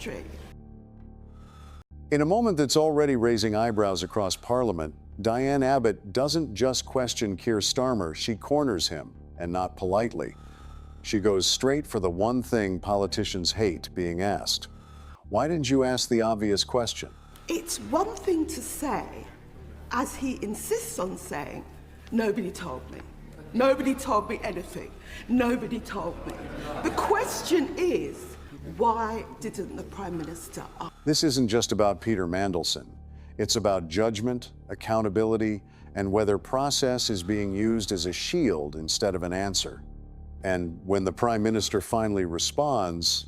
history. In a moment that's already raising eyebrows across Parliament, Diane Abbott doesn't just question Keir Starmer, she corners him, and not politely. She goes straight for the one thing politicians hate being asked. Why didn't you ask the obvious question? It's one thing to say, as he insists on saying, nobody told me. Nobody told me anything. Nobody told me. The question is, why didn't the Prime Minister ask? This isn't just about Peter Mandelson. It's about judgment, accountability, and whether process is being used as a shield instead of an answer. And when the Prime Minister finally responds,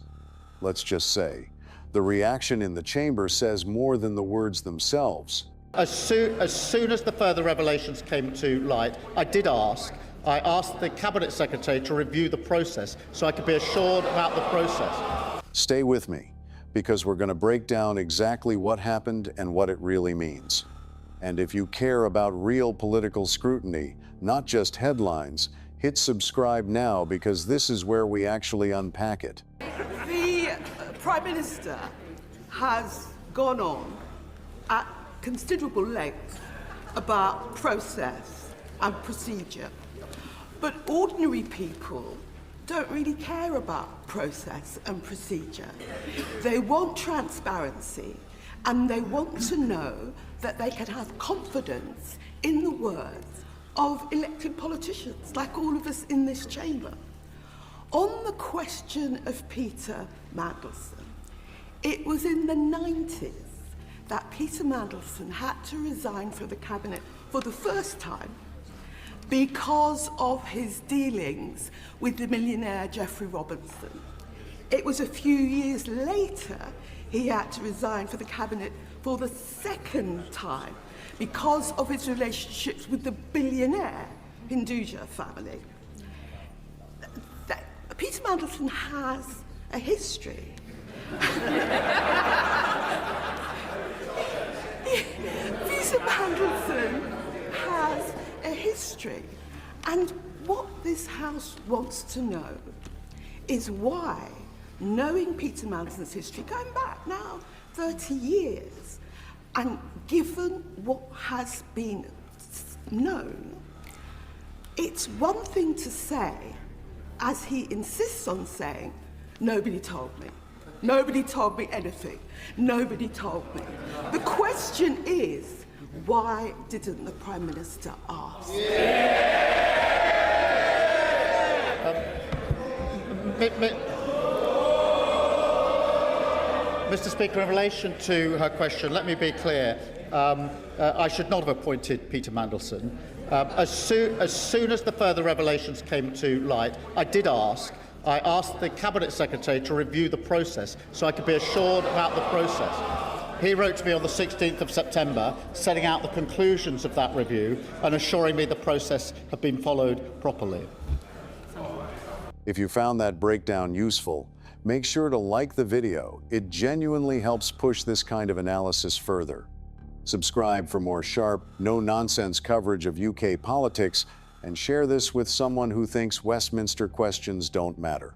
let's just say, the reaction in the chamber says more than the words themselves. As soon as the further revelations came to light, I asked the Cabinet Secretary to review the process so I could be assured about the process. Stay with me, because we're going to break down exactly what happened and what it really means. And if you care about real political scrutiny, not just headlines, hit subscribe now, because this is where we actually unpack it. The Prime Minister has gone on at considerable length about process and procedure. But ordinary people don't really care about process and procedure. They want transparency, and they want to know that they can have confidence in the words of elected politicians, like all of us in this chamber. On the question of Peter Mandelson, it was in the 90s that Peter Mandelson had to resign from the Cabinet for the first time because of his dealings with the millionaire Geoffrey Robinson. It was a few years later he had to resign from the Cabinet for the second time because of his relationships with the billionaire Hinduja family. Peter Mandelson has a history. Peter Mandelson has a history. And what this House wants to know is why, knowing Peter Mandelson's history, going back now 30 years, and given what has been known, it's one thing to say, as he insists on saying, nobody told me. Nobody told me anything. Nobody told me. The question is, why didn't the Prime Minister ask? Mr. Speaker, in relation to her question, let me be clear. I should not have appointed Peter Mandelson. As soon as the further revelations came to light, I asked the Cabinet Secretary to review the process so I could be assured about the process. He wrote to me on the 16th of September, setting out the conclusions of that review and assuring me the process had been followed properly. If you found that breakdown useful, make sure to like the video. It genuinely helps push this kind of analysis further. Subscribe for more sharp, no-nonsense coverage of UK politics, and share this with someone who thinks Westminster questions don't matter.